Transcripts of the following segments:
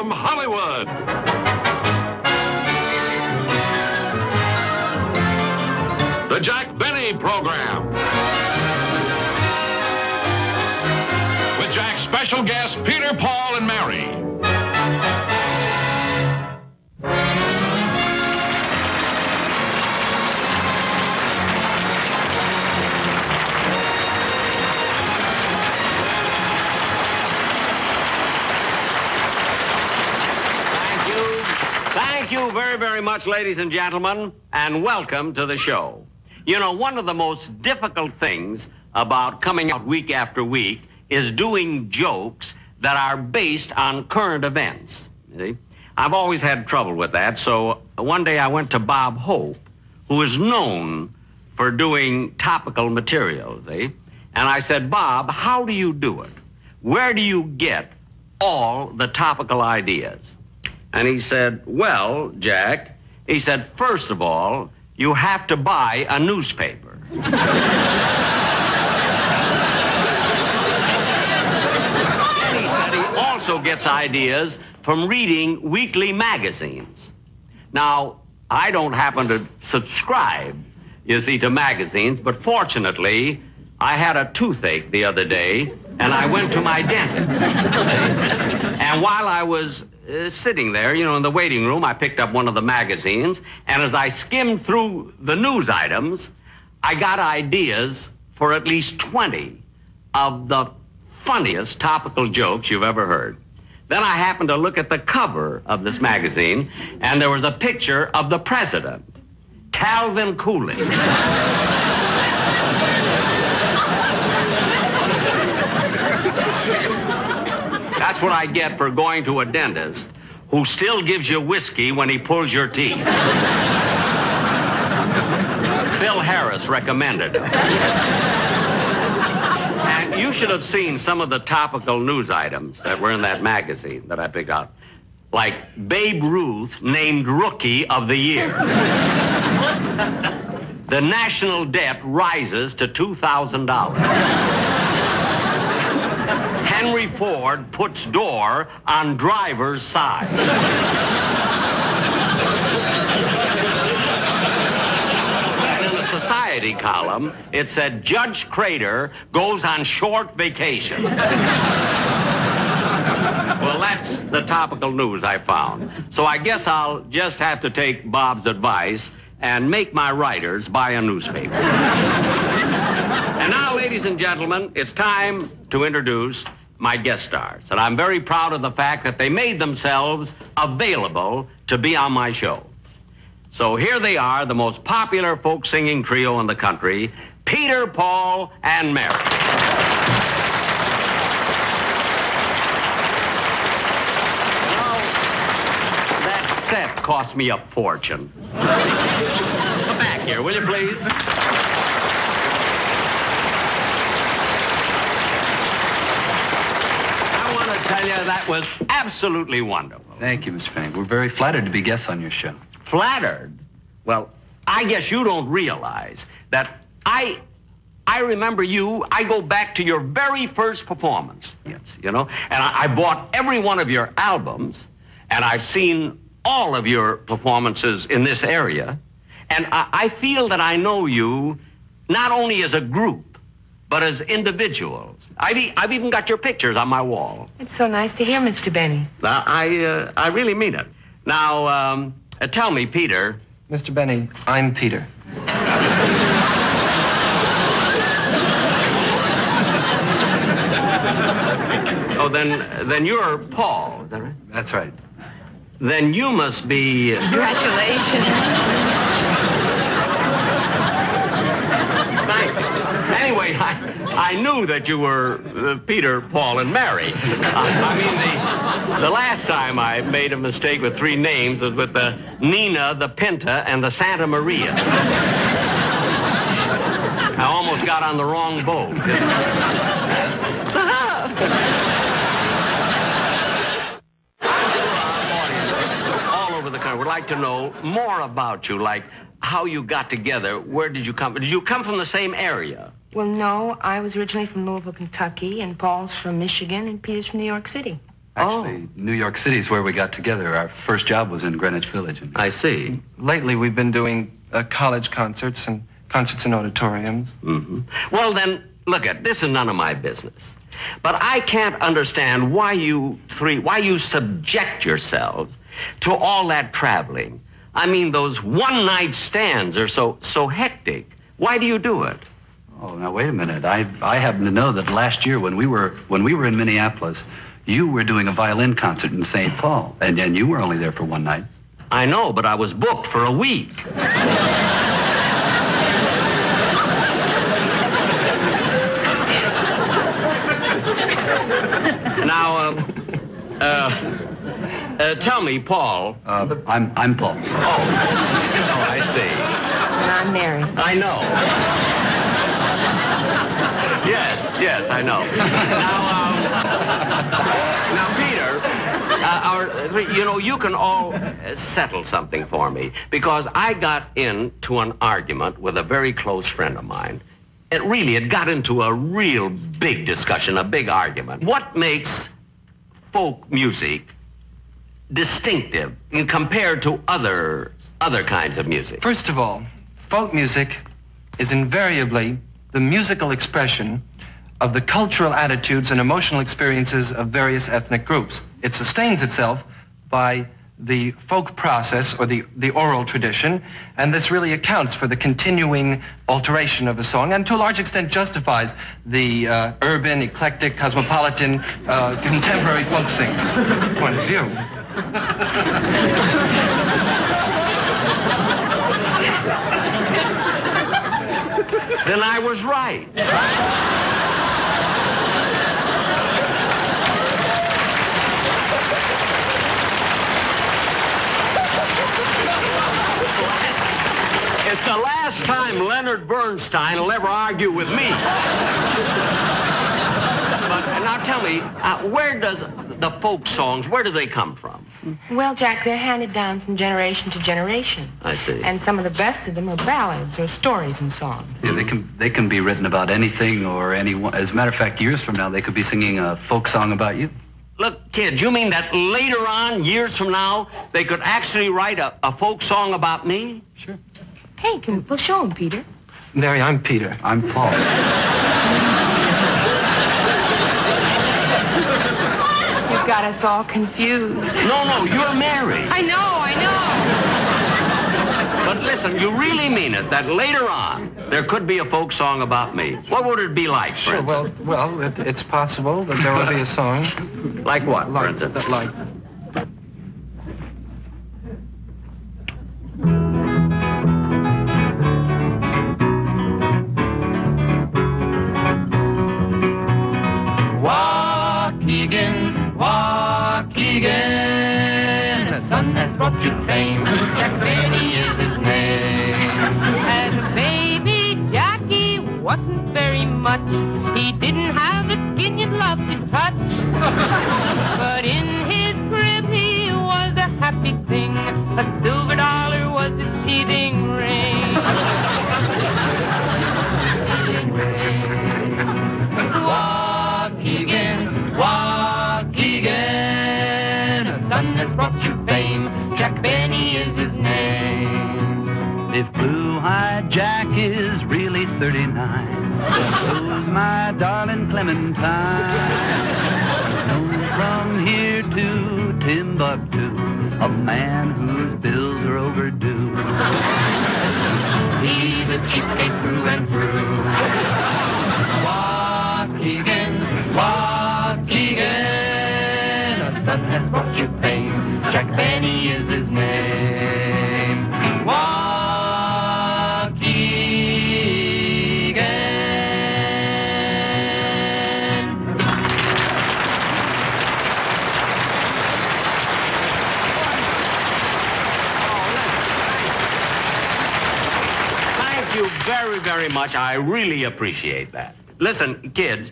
from Hollywood. The Jack Benny Program. With Jack's special guests, Peter, Paul, and Mary. Thank you very, very much, ladies and gentlemen, and welcome to the show. You know, one of the most difficult things about coming out week after week is doing jokes that are based on current events. See? I've always had trouble with that, so one day I went to Bob Hope, who is known for doing topical material, see? And I said, Bob, how do you do it? Where do you get all the topical ideas? And he said, well, Jack, he said, first of all, you have to buy a newspaper. And he said he also gets ideas from reading weekly magazines. Now, I don't happen to subscribe, you see, to magazines, but fortunately, I had a toothache the other day, and I went to my dentist. And while I was sitting there, you know, in the waiting room, I picked up one of the magazines, and as I skimmed through the news items, I got ideas for at least 20 of the funniest topical jokes you've ever heard. Then I happened to look at the cover of this magazine, and there was a picture of the president, Calvin Coolidge. That's what I get for going to a dentist who still gives you whiskey when he pulls your teeth. Phil Harris recommended it. And you should have seen some of the topical news items that were in that magazine that I picked out. Like Babe Ruth named Rookie of the Year. The national debt rises to $2,000. Henry Ford puts door on driver's side. And in the society column, it said, Judge Crater goes on short vacation. Well, that's the topical news I found. So I guess I'll just have to take Bob's advice and make my writers buy a newspaper. And now, ladies and gentlemen, it's time to introduce my guest stars. And I'm very proud of the fact that they made themselves available to be on my show. So here they are, the most popular folk singing trio in the country, Peter, Paul, and Mary. Now, that set cost me a fortune. Come back here, will you please? Tell you, that was absolutely wonderful. Thank you, Mr. Fanning. We're very flattered to be guests on your show. Flattered? Well, I guess you don't realize that I remember you. I go back to your very first performance, yes, you know, and I bought every one of your albums, and I've seen all of your performances in this area, and I feel that I know you not only as a group, but as individuals. I've even got your pictures on my wall. It's so nice to hear, Mr. Benny. Now, I really mean it. Now, tell me, Peter. Mr. Benny, I'm Peter. Oh, then you're Paul, is that right? That's right. Then you must be... Congratulations. Anyway, I knew that you were Peter, Paul, and Mary. I mean, the last time I made a mistake with three names was with the Nina, the Pinta, and the Santa Maria. I almost got on the wrong boat. I'm sure our audiences all over the country would like to know more about you, like how you got together. Where did you come? Did you come from the same area? Well, no, I was originally from Louisville, Kentucky, and Paul's from Michigan, and Peter's from New York City. Actually, New York City is where we got together. Our first job was in Greenwich Village. I see. Lately, we've been doing college concerts and concerts in auditoriums. Mm-hmm. Well, then, look this is none of my business. But I can't understand why you subject yourselves to all that traveling. I mean, those one-night stands are so hectic. Why do you do it? Oh, now wait a minute. I happen to know that last year when we were in Minneapolis, you were doing a violin concert in St. Paul, and you were only there for one night. I know, but I was booked for a week. Now, tell me, Paul. I'm Paul. Oh, I see. And I'm Mary. I know. Yes, I know. Now, Peter, you can all settle something for me, because I got into an argument with a very close friend of mine. It got into a real big discussion, a big argument. What makes folk music distinctive compared to other kinds of music? First of all, folk music is invariably the musical expression of the cultural attitudes and emotional experiences of various ethnic groups. It sustains itself by the folk process or the oral tradition, and this really accounts for the continuing alteration of a song, and to a large extent justifies the urban, eclectic, cosmopolitan, contemporary folk singer's point of view. Then I was right. It's the last time Leonard Bernstein will ever argue with me. But now tell me, where does the folk songs, where do they come from? Well, Jack, they're handed down from generation to generation. I see. And some of the best of them are ballads or stories and songs. Yeah, they can be written about anything or anyone. As a matter of fact, years from now, they could be singing a folk song about you. Look, kids, you mean that later on, years from now, they could actually write a folk song about me? Sure. Hey, we'll show him, Peter. Mary, I'm Peter. I'm Paul. You've got us all confused. No, you're Mary. I know. But listen, you really mean it that later on there could be a folk song about me? What would it be like, for Sure, instance? well, it's possible that there will be a song. Like what, for instance? Like... Walk again, the sun has brought you fame. Jack Benny is his name. As a baby, Jackie wasn't very much. He didn't have the skin you'd love to touch. But in his crib he was a happy thing. A silver dollar was his teething ring. Walk again, the sun has brought you fame. Jack Benny is his name. If blue-eyed Jack is really 39, so's my darling Clementine. Known from here to Timbuktu, a man whose bills are overdue. He's a cheapskate through and through. Walk again, the sun has brought you fame. Jack Benny is his name. Walk again. Thank you very, very much. I really appreciate that. Listen, kids,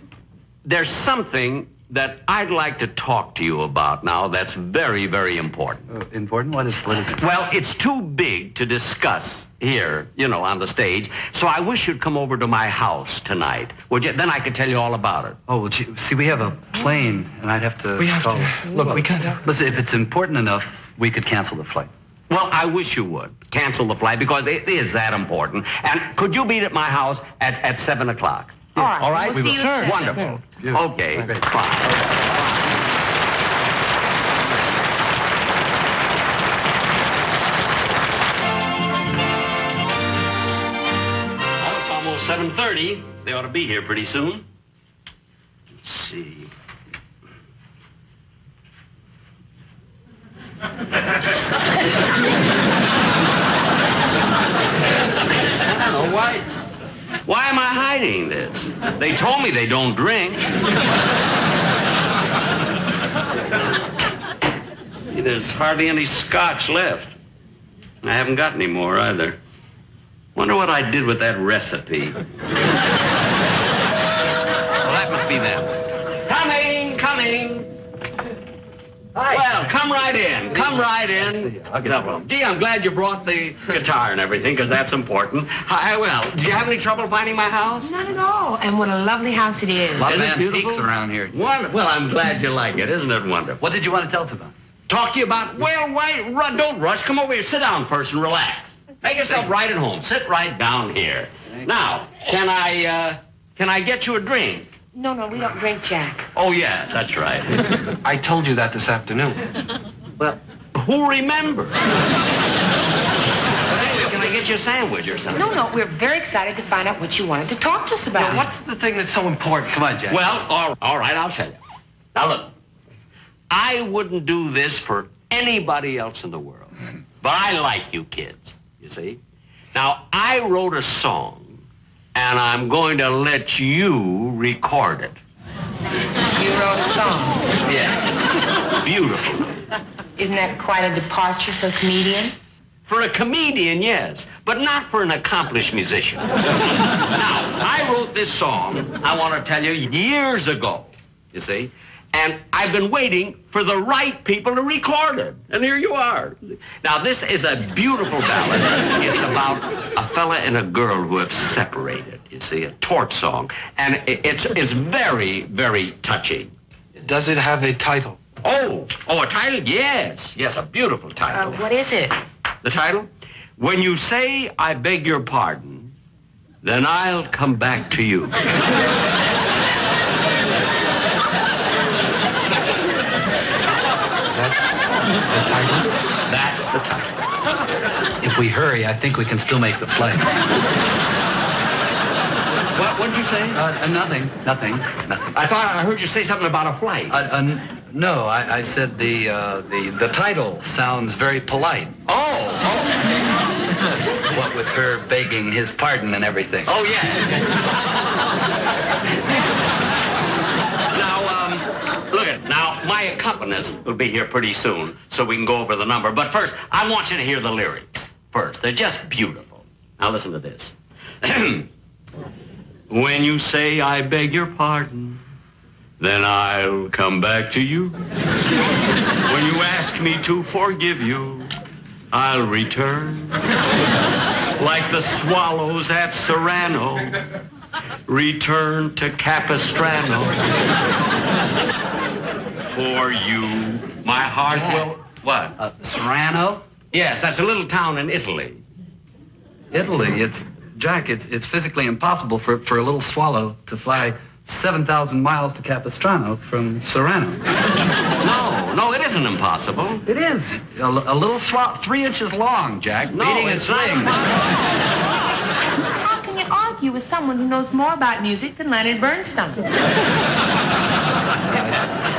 there's something that I'd like to talk to you about now that's very, very important. Important? What is it? Well, it's too big to discuss here, you know, on the stage. So I wish you'd come over to my house tonight. Would you? Then I could tell you all about it. Oh, well, see, we have a plane, and I'd have to... We have call. to... Look, we can't... Listen, if it's important enough, we could cancel the flight. Well, I wish you would cancel the flight because it is that important. And could you meet at my house at 7 o'clock? All right. All right? We'll see you at 7. Wonderful. Yeah. Okay, Okay. fine. Well, it's almost 7:30. They ought to be here pretty soon. Let's see. I don't know why. Why am I hiding this? They told me they don't drink. There's hardly any scotch left. I haven't got any more either. Wonder what I did with that recipe. Well, that must be them. Coming. Hi. Well, come right in. Come right in. Gee, I'm glad you brought the guitar and everything, because that's important. Hi, well, do you have any trouble finding my house? Not at all. And what a lovely house it is. A lot of Isn't it antiques beautiful? around here. Well, I'm glad you like it. Isn't it wonderful? What did you want to tell us about? Talk to you about, well, wait, don't rush. Come over here. Sit down first and relax. Make yourself right at home. Sit right down here. Now, can I get you a drink? No, we don't drink, Jack. Oh, yeah, that's right. I told you that this afternoon. Well, who remembers? Anyway, can I get you a sandwich or something? No, we're very excited to find out what you wanted to talk to us about. Now, what's the thing that's so important? Come on, Jack. Well, all right, I'll tell you. Now, look, I wouldn't do this for anybody else in the world. But I like you kids, you see. Now, I wrote a song, and I'm going to let you record it. You wrote a song. Yes. Beautiful. Isn't that quite a departure for a comedian? For a comedian, yes, but not for an accomplished musician. Now, I wrote this song, I want to tell you, years ago, you see, and I've been waiting for the right people to record it. And here you are. Now, this is a beautiful ballad. It's about a fella and a girl who have separated, you see, a torch song. And it's very, very touching. Does it have a title? Oh, a title? Yes, a beautiful title. What is it? The title? When you say, I beg your pardon, then I'll come back to you. The title? That's the title. If we hurry, I think we can still make the flight. What'd you say? Nothing. I thought I heard you say something about a flight. No, I said the title sounds very polite. Oh. What with her begging his pardon and everything. Oh, yeah. Now, my accompanist will be here pretty soon, so we can go over the number. But first, I want you to hear the lyrics first. They're just beautiful. Now, listen to this. When you say, I beg your pardon, then I'll come back to you. When you ask me to forgive you, I'll return. Like the swallows at Serrano, return to Capistrano. For you, my heart will... What? Serrano? Yes, that's a little town in Italy. Italy. Jack, it's physically impossible for a little swallow to fly 7,000 miles to Capistrano from Serrano. No, it isn't impossible. It is. A little swallow, 3 inches long, Jack. No, beating it's its not wings. How can you argue with someone who knows more about music than Leonard Bernstein?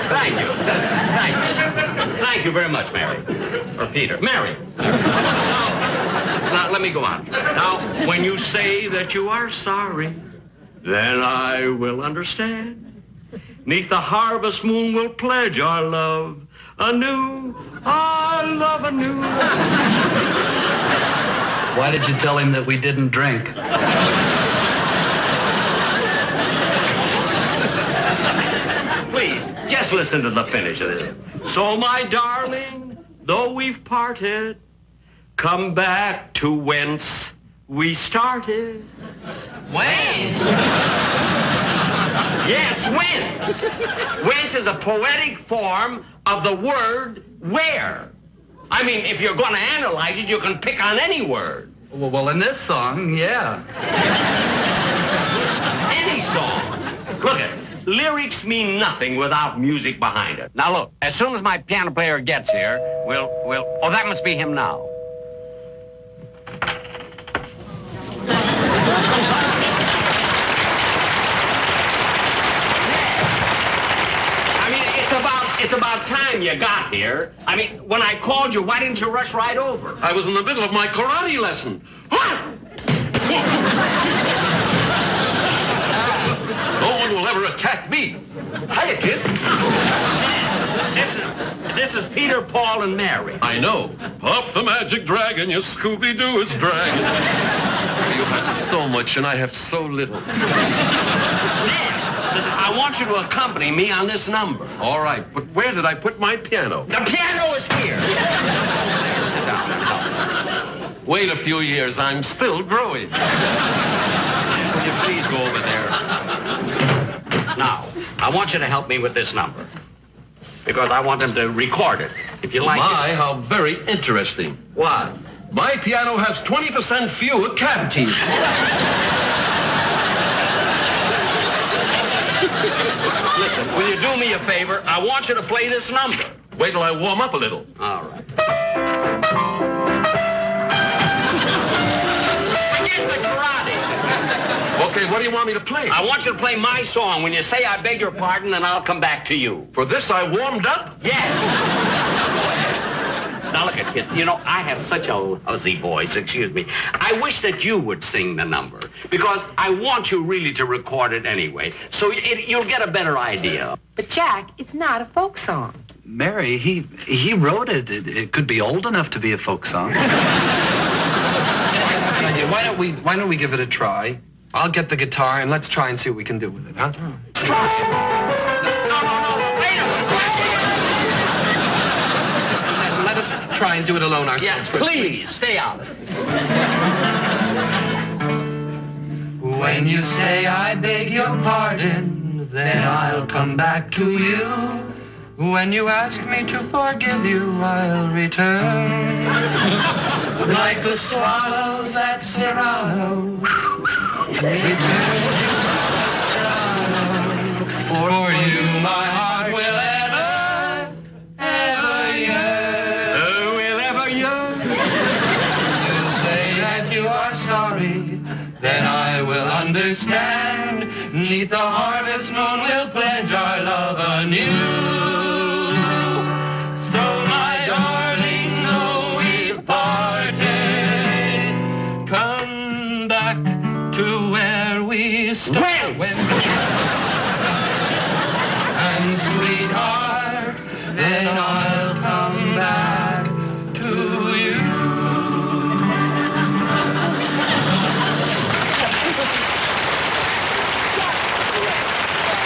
Thank you. Thank you very much, Mary. Or Peter. Mary. Now, let me go on. Now, when you say that you are sorry, then I will understand. 'Neath the harvest moon we'll pledge our love anew. Our love anew. Why did you tell him that we didn't drink? Please, just listen to the finish of this. So, my darling, though we've parted, come back to whence we started. Whence? Yes, whence. Whence is a poetic form of the word where. I mean, if you're going to analyze it, you can pick on any word. Well, in this song, yeah. Any song. Look at it. Lyrics mean nothing without music behind it. Now look, as soon as my piano player gets here, we'll, oh, that must be him now. I mean, it's about time you got here. I mean, when I called you, why didn't you rush right over? I was in the middle of my karate lesson. No one will ever attack me. Hiya, kids. This is Peter, Paul, and Mary. I know. Puff the magic dragon, your Scooby-Doo is dragon. You have so much and I have so little. Listen, I want you to accompany me on this number. All right, but where did I put my piano? The piano is here. Sit down and help me. Wait a few years, I'm still growing. Will you please go over there? Now, I want you to help me with this number. Because I want them to record it. If you like My, it. how very interesting. What? My piano has 20% fewer cavities. Listen, will you do me a favor? I want you to play this number. Wait till I warm up a little. All right. Forget the karate. Okay, what do you want me to play? I want you to play my song. When you say I beg your pardon, then I'll come back to you. For this, I warmed up? Yes. Now look at kids. You know, I have such a fuzzy voice, excuse me. I wish that you would sing the number because I want you really to record it anyway. So you'll get a better idea. But Jack, it's not a folk song. Mary, he wrote it. It could be old enough to be a folk song. Why don't we give it a try? I'll get the guitar and let's try and see what we can do with it, huh? No, wait a minute. Let us try and do it alone ourselves. Yes, first, please, stay out of it. When you say I beg your pardon, then I'll come back to you. When you ask me to forgive you, I'll return. Like the swallows at Serrano. Return to Serrano. For you, my heart will ever yearn. Will ever yearn. You say that you are sorry, then I will understand. 'Neath the harvest moon we'll pledge our love anew. So my darling, though we've parted, come back to where we started. And sweetheart, then I'll come back to you.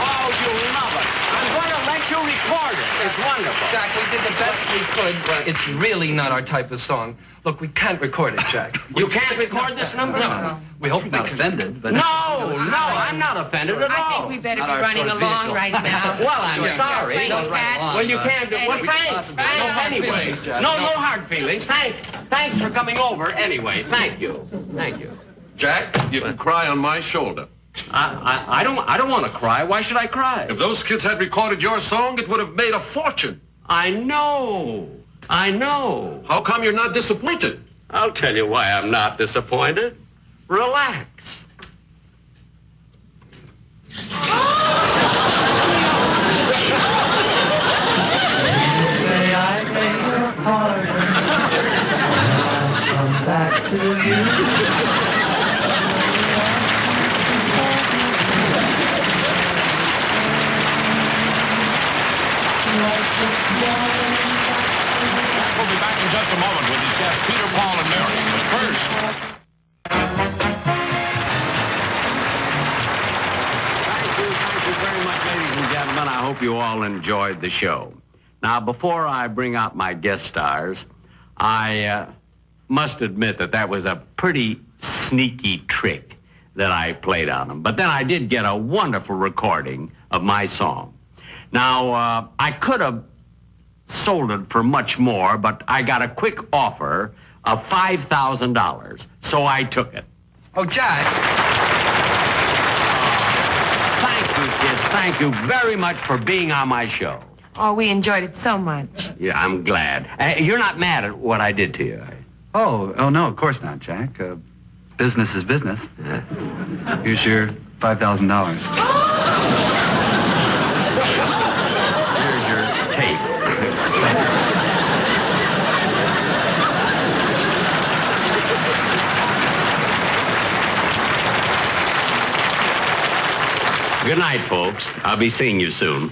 Oh, you'll love it. I'm going to let you record it. It's wonderful. Jack, we did the best we could, but it's really not our type of song. Look, we can't record it, Jack. You can't record this number? No. We hope you're not offended, but... No, I'm not offended at all. I think we better be Not our running sort of along vehicle. right now. Well, I'm sorry. Playing catch. Well, you can't do... Well, thanks. Thanks anyway. feelings, Jack. No hard feelings. Thanks for coming over anyway. Thank you. Thank you. Jack, you can cry on my shoulder. I don't want to cry. Why should I cry? If those kids had recorded your song, it would have made a fortune. I know. How come you're not disappointed? I'll tell you why I'm not disappointed. Relax. Say I beg your pardon. I'll come back to you. We'll be back in just a moment with his guests, Peter, Paul, and Mary. But first... Thank you very much, ladies and gentlemen. I hope you all enjoyed the show. Now, before I bring out my guest stars, I must admit that was a pretty sneaky trick that I played on them. But then I did get a wonderful recording of my song. Now, I could have sold it for much more, but I got a quick offer of $5,000, so I took it. Oh, Jack. Thank you, kids. Thank you very much for being on my show. Oh, we enjoyed it so much. Yeah, I'm glad. You're not mad at what I did to you? Oh, no, of course not, Jack. Business is business. Here's your $5,000. Here's your tape. Good night, folks. I'll be seeing you soon.